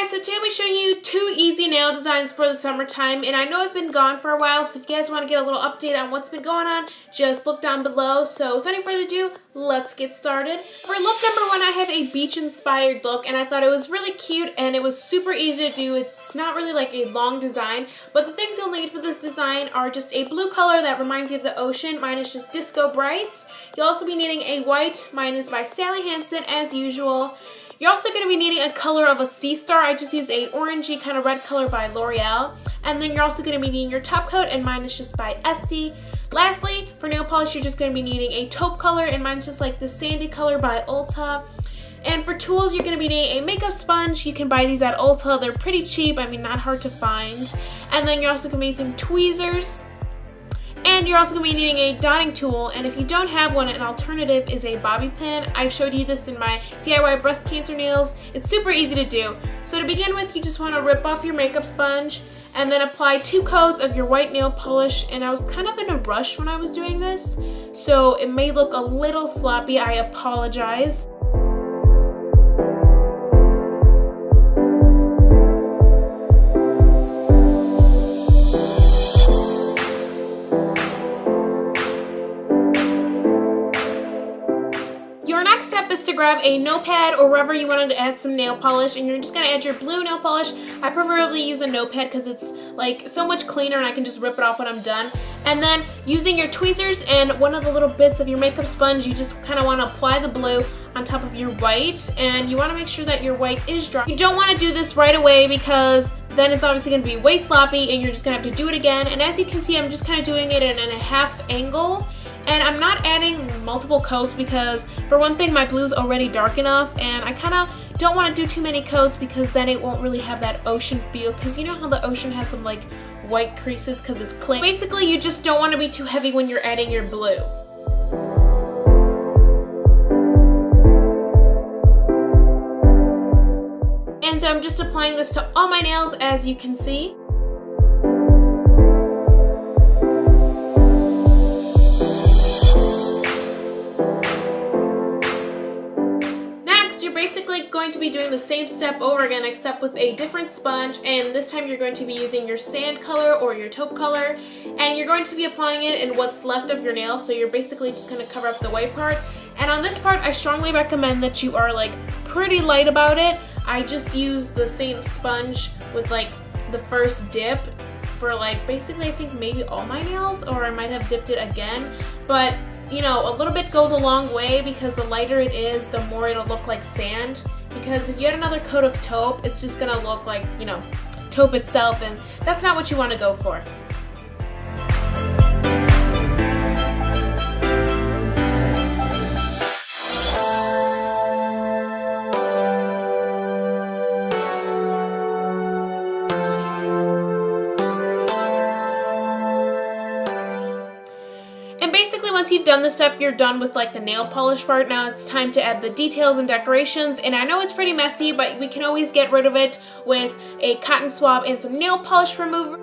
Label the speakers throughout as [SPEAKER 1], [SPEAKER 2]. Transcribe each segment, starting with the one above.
[SPEAKER 1] guys, so today I'll be showing you 2 easy nail designs for the summertime, and I know I've been gone for a while, so if you guys want to get a little update on what's been going on, just look down below. So without any further ado, let's get started. For look number 1, I have a beach-inspired look, and I thought it was really cute, and it was super easy to do. It's not really like a long design, but the things you'll need for this design are just a blue color that reminds you of the ocean. Mine is just Disco Brights. You'll also be needing a white. Mine is by Sally Hansen, as usual. You're also going to be needing a color of a sea star. I just used a orangey kind of red color by L'Oreal. And then you're also going to be needing your top coat, and mine is just by Essie. Lastly, for nail polish, you're just going to be needing a taupe color, and mine's just like the sandy color by Ulta. And for tools, you're going to be needing a makeup sponge. You can buy these at Ulta. They're pretty cheap. I mean, not hard to find. And then you're also going to be using tweezers. And you're also going to be needing a dotting tool, and if you don't have one, an alternative is a bobby pin. I've showed you this in my DIY breast cancer nails. It's super easy to do. So to begin with, you just want to rip off your makeup sponge and then apply 2 coats of your white nail polish. And I was kind of in a rush when I was doing this, so it may look a little sloppy. I apologize. Is to grab a notepad or wherever you wanted to add some nail polish, and you're just going to add your blue nail polish. I preferably use a notepad because it's like so much cleaner and I can just rip it off when I'm done. And then using your tweezers and one of the little bits of your makeup sponge, you just kind of want to apply the blue on top of your white, and you want to make sure that your white is dry. You don't want to do this right away because then it's obviously going to be way sloppy and you're just going to have to do it again. And as you can see, I'm just kind of doing it in a half angle. And I'm not adding multiple coats because, for one thing, my blue's already dark enough, and I kind of don't want to do too many coats because then it won't really have that ocean feel, because you know how the ocean has some like white creases because it's clean. Basically, you just don't want to be too heavy when you're adding your blue. And so I'm just applying this to all my nails, as you can see. Going to be doing the same step over again, except with a different sponge, and this time you're going to be using your sand color or your taupe color, and you're going to be applying it in what's left of your nail. So you're basically just going to cover up the white part, and on this part I strongly recommend that you are like pretty light about it. I just use the same sponge with like the first dip for like basically I think maybe all my nails, or I might have dipped it again, but you know, a little bit goes a long way because the lighter it is, the more it'll look like sand. Because if you add another coat of taupe, it's just gonna look like, you know, taupe itself, and that's not what you want to go for. Once you've done this step, you're done with like the nail polish part. Now it's time to add the details and decorations, and I know it's pretty messy, but we can always get rid of it with a cotton swab and some nail polish remover.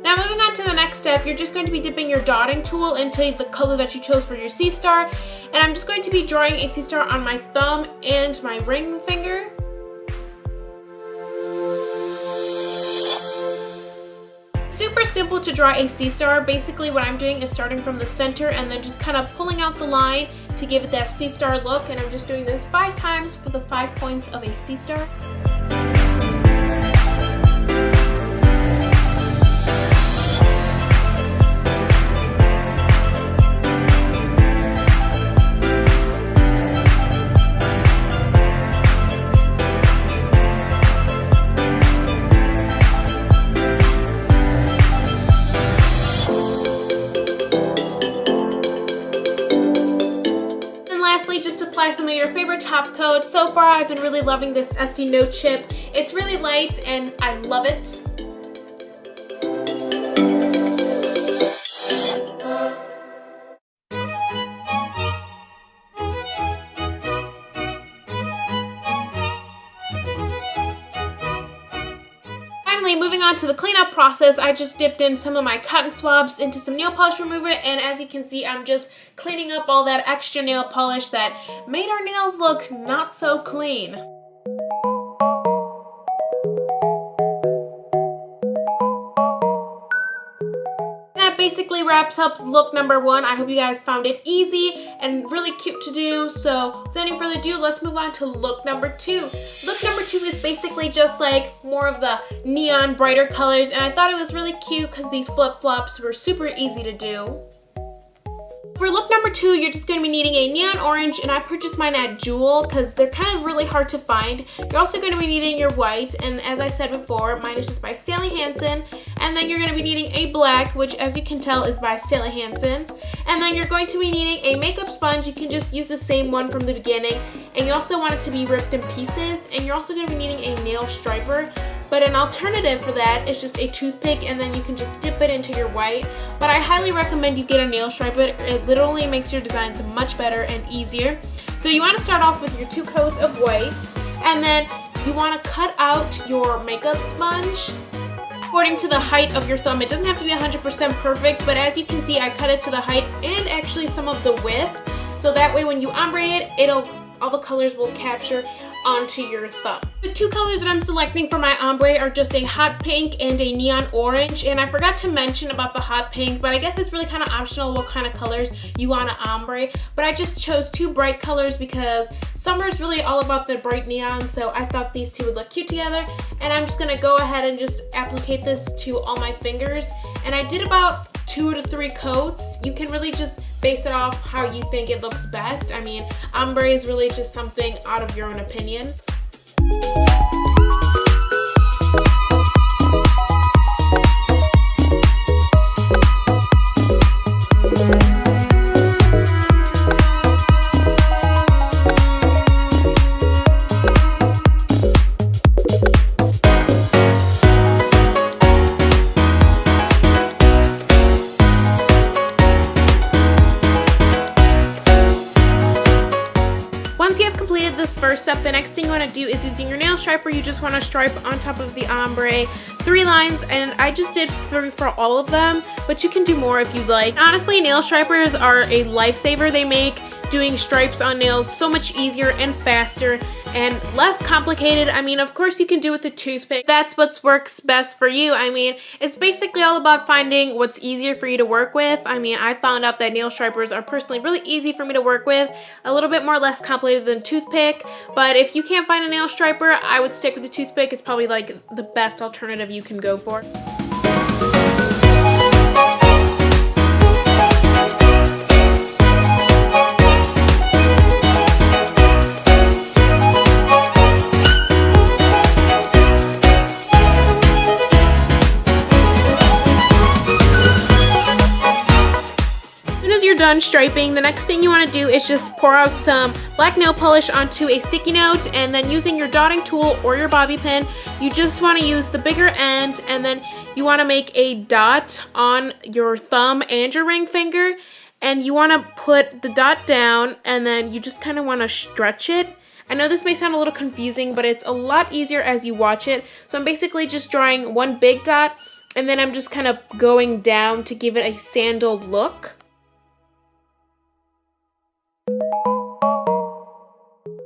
[SPEAKER 1] Now moving on to the next step, you're just going to be dipping your dotting tool into the color that you chose for your sea star, and I'm just going to be drawing a sea star on my thumb and my ring finger. Super simple to draw a sea star. Basically what I'm doing is starting from the center and then just kind of pulling out the line to give it that sea star look, and I'm just doing this 5 times for the 5 points of a sea star. Just apply some of your favorite top coat. So far I've been really loving this Essie No Chip. It's really light and I love it. Finally, moving on to the cleanup process, I just dipped in some of my cotton swabs into some nail polish remover, and as you can see, I'm just cleaning up all that extra nail polish that made our nails look not so clean. Basically wraps up look number 1. I hope you guys found it easy and really cute to do. So without any further ado, let's move on to look number 2. Look number 2 is basically just like more of the neon brighter colors, and I thought it was really cute because these flip-flops were super easy to do. For look number 2, you're just going to be needing a neon orange, and I purchased mine at Jewel because they're kind of really hard to find. You're also going to be needing your white, and as I said before, mine is just by Sally Hansen. And then you're going to be needing a black, which as you can tell is by Sally Hansen. And then you're going to be needing a makeup sponge. You can just use the same one from the beginning. And you also want it to be ripped in pieces. And you're also going to be needing a nail striper. But an alternative for that is just a toothpick, and then you can just dip it into your white. But I highly recommend you get a nail striper. It literally makes your designs much better and easier. So you want to start off with your 2 coats of white, and then you want to cut out your makeup sponge according to the height of your thumb. It doesn't have to be 100% perfect, but as you can see, I cut it to the height and actually some of the width. So that way when you ombre it, all the colors will capture onto your thumb. The 2 colors that I'm selecting for my ombre are just a hot pink and a neon orange, and I forgot to mention about the hot pink, but I guess it's really kind of optional what kind of colors you want to ombre, but I just chose 2 bright colors because summer is really all about the bright neon, so I thought these 2 would look cute together. And I'm just gonna go ahead and just applicate this to all my fingers, and I did about 2 to 3 coats. You can really just base it off how you think it looks best. I mean, ombre is really just something out of your own opinion. Once you have completed this first step, the next thing you want to do is using your nail striper. You just want to stripe on top of the ombre 3 lines, and I just did 3 for all of them, but you can do more if you'd like. Honestly, nail strippers are a lifesaver. They make doing stripes on nails so much easier and faster and less complicated. I mean, of course you can do it with a toothpick. That's what works best for you. I mean, it's basically all about finding what's easier for you to work with. I mean, I found out that nail strippers are personally really easy for me to work with, a little bit more less complicated than toothpick. But if you can't find a nail striper, I would stick with the toothpick. It's probably like the best alternative you can go for. Done striping, the next thing you want to do is just pour out some black nail polish onto a sticky note, and then using your dotting tool or your bobby pin, you just want to use the bigger end, and then you want to make a dot on your thumb and your ring finger, and you want to put the dot down, and then you just kind of want to stretch it. I know this may sound a little confusing, but it's a lot easier as you watch it. So I'm basically just drawing one big dot, and then I'm just kind of going down to give it a sandaled look.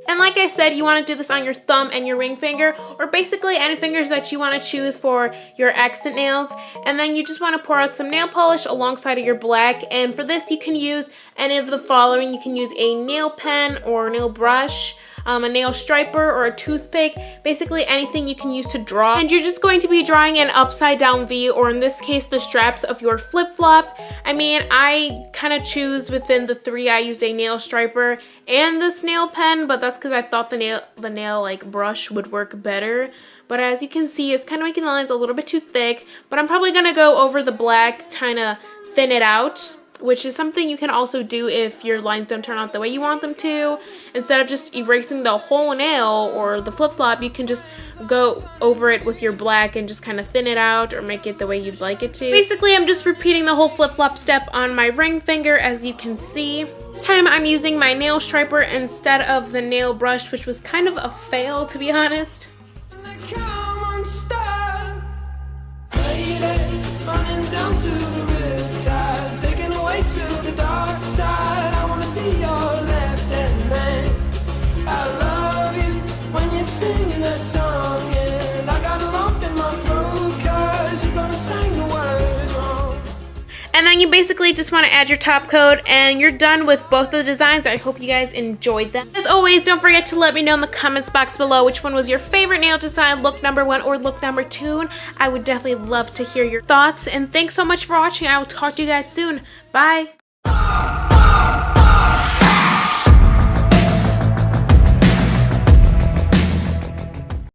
[SPEAKER 1] And like I said, you want to do this on your thumb and your ring finger, or basically any fingers that you want to choose for your accent nails. And then you just want to pour out some nail polish alongside of your black. And for this, you can use any of the following. You can use a nail pen or nail brush, a nail striper, or a toothpick, basically anything you can use to draw. And you're just going to be drawing an upside down V, or in this case the straps of your flip-flop. I mean, I kind of choose within the 3. I used a nail striper and this nail pen, but that's because I thought the nail like brush would work better. But as you can see, it's kind of making the lines a little bit too thick, but I'm probably gonna go over the black, kind of thin it out, which is something you can also do if your lines don't turn out the way you want them to. Instead of just erasing the whole nail or the flip-flop, you can just go over it with your black and just kind of thin it out or make it the way you'd like it to. Basically, I'm just repeating the whole flip-flop step on my ring finger, as you can see. This time I'm using my nail striper instead of the nail brush, which was kind of a fail, to be honest. And then you basically just want to add your top coat and you're done with both of the designs. I hope you guys enjoyed them. As always, don't forget to let me know in the comments box below which one was your favorite nail design, look number 1 or look number 2. I would definitely love to hear your thoughts. And thanks so much for watching. I will talk to you guys soon. Bye.